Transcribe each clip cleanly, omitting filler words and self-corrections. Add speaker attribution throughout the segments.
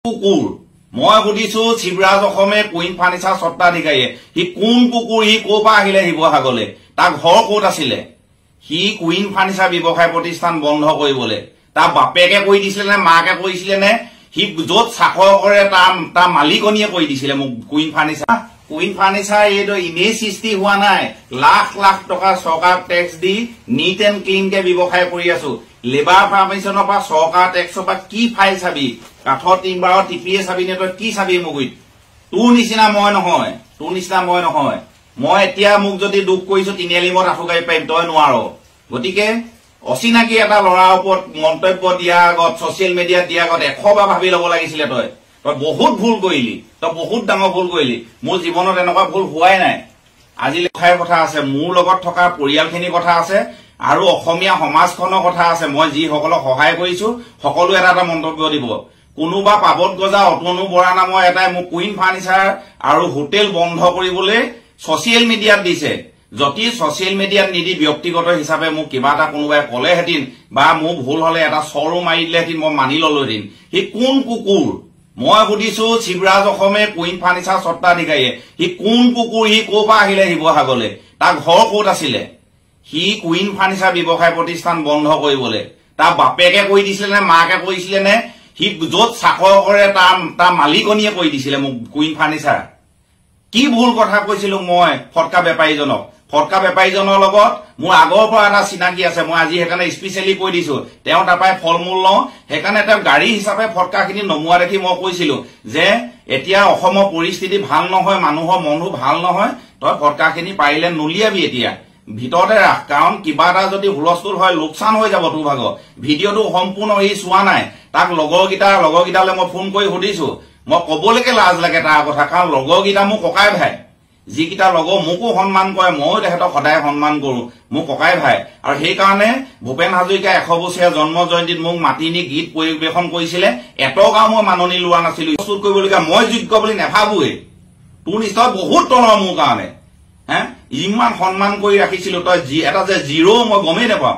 Speaker 1: কুকুৰ মই সুধিছো শিৱৰাজ অসমে কুইন ফাৰ্নিচাৰ স্বত্বাধিকাৰীয়ে সি কোন কুকুৰ সি ক'ৰ পৰা আহিলে শিৱসাগৰলৈ তাৰ ঘৰ ক'ত আছিলে সি কুইন ফাৰ্নিচাৰ ব্যৱসায় প্ৰতিষ্ঠান বন্ধ কৰিবলৈ তাৰ বাপেকে কৈ দিছিলে নে মাকে কৈছিলে নে সি য'ত চাকৰ কৰে তাৰ মালিকনীয়ে কৈ দিছিলে মোক কুইন ফাৰ্নিচাৰ এইটো এনেই সৃষ্টি হোৱা নাই লাখ লাখ টকা চৰকাৰ টেক্স দি নিট এণ্ড ক্লিনকে ব্যৱসায় কৰি আছো লেবাৰ পাৰ্মিশনৰ পৰা চৰকাৰ টেক্সৰ পৰা কি ফাইল চাবি কাঠৰ টিম্বাৰৰ টিপিয়ে চাবি নে তই কি চাবি মগুৰিত তোৰ নিচিনা মই নহয় মই এতিয়া মোক যদি দুখ কৰিছো তিনিআলি মই আঁঠু গাড়ী পাৰিম তই নোৱাৰ গতিকে অচিনাকি এটা ল'ৰাৰ ওপৰত মন্তব্য দিয়াৰ আগত ছচিয়েল মিডিয়াত দিয়াৰ আগত 100 বাৰ ভাবি ল'ব লাগিছিলে তই বহুত ভুল কৰিলি তই বহুত ডাঙৰ ভুল কৰিলি মোৰ জীৱনত এনেকুৱা ভুল হোৱাই নাই আজি লেখাৰ কথা আছে মোৰ লগত থকা পৰিয়ালখিনিৰ কথা আছে আৰু অসমীয়া সমাজখনৰ কথা আছে মই যিসকলক সহায় কৰিছো সকলো এটা মন্তব্য দিব কোনোবা পাবত গজা অতনু বৰা নামৰ এটাই মোক কুইন ফাৰ্নিচাৰ আৰু হোটেল বন্ধ কৰিবলৈ ছচিয়েল মিডিয়াত দিছে যদি ছচিয়েল মিডিয়াত নিদি ব্যক্তিগত হিচাপে মোক কিবা এটা কোনোবাই ক'লেহেঁতেন বা মোৰ ভুল হলে এটা চৰো মাৰি দিলেহেঁতেন মই মানি ললোহেঁতেন সি কোন কুকুৰ মই সুধিছো শিৱৰাজ অসমে কুইন ফাৰ্নিচাৰ স্বত্বাধিকাৰীয়ে সি কোন কুকুৰ সি ক'ৰ পৰা আহিলে শিৱসাগৰলৈ তাৰ ঘৰ ক'ত আছিলে সি কুইন ফাৰ্নিচাৰ ব্যৱসায় প্ৰতিষ্ঠান বন্ধ কৰিবলৈ তাৰ বাপেকে কৈ দিছিলে নে মাকে কৈছিলে নে সি য'ত চাকৰ কৰে তাৰ মালিকনীয়ে কৈ দিছিলে মোক কুইন ফাৰ্নিচাৰ কি ভুল কথা কৈছিলো মই ফটকা বেপাৰীজনৰ লগত মোৰ আগৰ পৰা এটা চিনাকি আছে মই আজি সেইকাৰণে স্পেচিয়েলি কৈ দিছো তেওঁ তাৰপৰাই ফল মূল লওঁ সেইকাৰণে তেওঁ গাড়ী হিচাপে ফটকাখিনি নমোৱা দেখি মই কৈছিলো যে এতিয়া অসমৰ পৰিস্থিতি ভাল নহয় মানুহৰ মনো ভাল নহয় তই ফটকাখিনি পাৰিলে নুলিয়াবি এতিয়া ভিতৰতে ৰাখ কাৰণ কিবা এটা যদি হুলস্থুল হয় লোকচান হৈ যাব তোৰ ভাগৰ ভিডিঅ'টো সম্পূৰ্ণ ই চোৱা নাই তাক লগৰকেইটালৈ মই ফোন কৰি সুধিছো মই ক'বলৈকে লাজ লাগে তাৰ কথা কাৰণ লগৰকেইটা মোৰ ককাই ভাই যিকেইটা লগৰ মোকো সন্মান কৰে ময়ো তেহেঁতক সদায় সন্মান কৰো মোৰ ককাই ভাই আৰু সেইকাৰণে ভূপেন হাজৰিকা 100 বছৰীয়া জন্ম জয়ন্তীত মোক মাতি নি গীত পৰিৱেশন কৰিছিলে এটকাও মই মাননি লোৱা নাছিলো প্ৰস্তুত কৰিবলগীয়া মই যোগ্য বুলি নাভাবোৱেই তোৰ নিশ্চয় বহুত তলৰ মোৰ কাৰণে ইমান সন্মান কৰি ৰাখিছিলো তই এটা যে জিৰো মই গমেই নাপাওঁ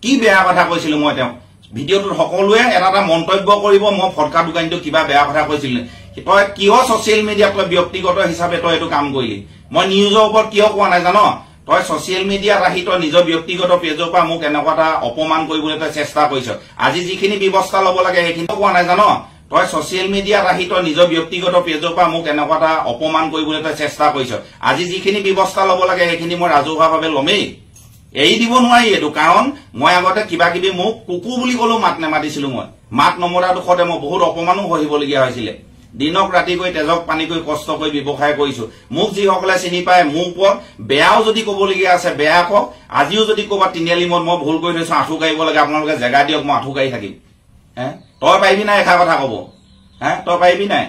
Speaker 1: কি বেয়া কথা কৈছিলো মই তেওঁ ভিডিঅ'টোত সকলোৱে এটা মন্তব্য কৰিব মই ফটকা দোকানীটো কিবা বেয়া কথা কৈছিলো তই কিয় ছচিয়েল মিডিয়াত তই ব্যক্তিগত হিচাপে তই এইটো কাম কৰিলি মই নিউজৰ ওপৰত কিয় কোৱা নাই জানো তই ছচিয়েল মিডিয়াত আহি তই নিজৰ ব্যক্তিগত পেজৰ পৰা মোক এনেকুৱা এটা অপমান কৰিবলৈ তই চেষ্টা কৰিছ আজি যিখিনি ব্যৱস্থা ল'ব লাগে সেইখিনি কোৱা নাই জানো তই ছচিয়েল মিডিয়াত আহি তই নিজৰ ব্যক্তিগত পেজৰ পৰা মোক এনেকুৱা এটা অপমান কৰিবলৈ তই চেষ্টা কৰিছ আজি যিখিনি ব্যৱস্থা ল'ব লাগে সেইখিনি মই ৰাজহুৱাভাৱে ল'মেই এৰি দিব নোৱাৰি এইটো কাৰণ মই আগতে কিবা কিবি মোক কুকুৰ বুলি ক'লেও মাত নেমাতিছিলো মই মাত নমৰা দুখতে মই বহুত অপমানো সহিবলগীয়া হৈছিলে দিনক ৰাতি গৈ তেজক পানী কৰি কষ্ট কৰি ব্যৱসায় কৰিছো মোক যিসকলে চিনি পায় মোৰ ওপৰত বেয়াও যদি ক'বলগীয়া আছে বেয়া কওক আজিও যদি ক'ৰবাত তিনিআলি মই ভুল কৰি থৈছো আঁঠু গাড়িব লাগে আপোনালোকে জেগা দিয়ক মই আঁঠু গাড়ি থাকিম তই পাৰিবি নাই এষাৰ কথা ক'ব তই পাৰিবি নাই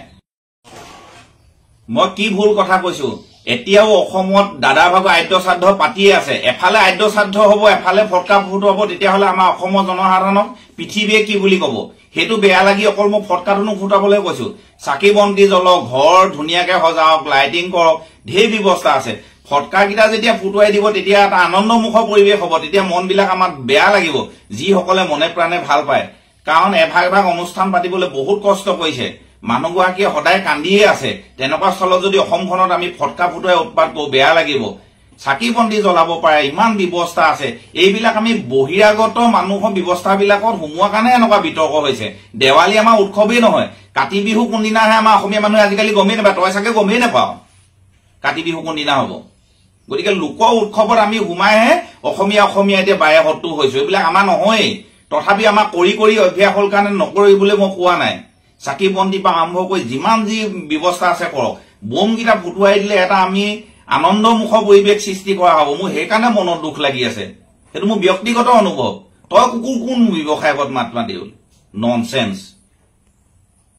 Speaker 1: মই কি ভুল কথা কৈছো এতিয়াও অসমত দাদা ভাগৰ আদ্য শ্ৰাদ্ধ পাতিয়ে আছে এফালে আদ্য শ্ৰাদ্ধ হ'ব এফালে ফটকা ফুট হ'ব তেতিয়াহ'লে আমাৰ অসমৰ জনসাধাৰণক পৃথিৱীয়ে কি বুলি ক'ব সেইটো বেয়া লাগি অকল মই ফটকাটো নুফুটাবলৈ কৈছো চাকি বন্তি জ্বলক ঘৰ ধুনীয়াকে সজাওক লাইটিং কৰক ঢেৰ ব্যৱস্থা আছে ফটকাকেইটা যেতিয়া ফুটুৱাই দিব তেতিয়া এটা আনন্দমুখৰ পৰিৱেশ হ'ব তেতিয়া মনবিলাক আমাৰ বেয়া লাগিব যিসকলে মনে প্ৰাণে ভাল পায় কাৰণ এভাগ অনুষ্ঠান পাতিবলৈ বহুত কষ্ট কৰিছে মানুহগৰাকীয়ে সদায় কান্দিয়ে আছে তেনেকুৱা স্থলত যদি অসমখনত আমি ফটকা ফুটুৱাই উৎপাত কৰো বেয়া লাগিব চাকি বন্তি জ্বলাব পাৰে ইমান ব্যৱস্থা আছে এইবিলাক আমি বহিৰাগত মানুহৰ ব্যৱস্থাবিলাকত সোমোৱাৰ কাৰণে এনেকুৱা বিতৰ্ক হৈছে দেৱালী আমাৰ উৎসৱেই নহয় কাতি বিহু কোনদিনাহে আমাৰ অসমীয়া মানুহে আজিকালি গমেই নাপায় তই চাগে গমেই নাপাওঁ কাতি বিহু কোনদিনা হ'ব গতিকে লোকৰ উৎসৱত আমি সোমাইহে অসমীয়া এতিয়া বাৰে শত্ৰু হৈছো এইবিলাক আমাৰ নহয়েই তথাপি আমাৰ কৰি অভ্যাস হ'ল কাৰণে নকৰিবলৈ মই কোৱা নাই চাকি বন্তি পৰা আৰম্ভ কৰি যিমান যি ব্যৱস্থা আছে কৰক বোমকেইটা ফুটুৱাই দিলে এটা আমি আনন্দমুখৰ পৰিৱেশ সৃষ্টি কৰা হ'ব মোৰ সেইকাৰণে মনত দুখ লাগি আছে সেইটো মোৰ ব্যক্তিগত অনুভৱ তই কুকুৰ কোন ব্যৱসায়ত মাত মাতি হ'ল ননচেন্স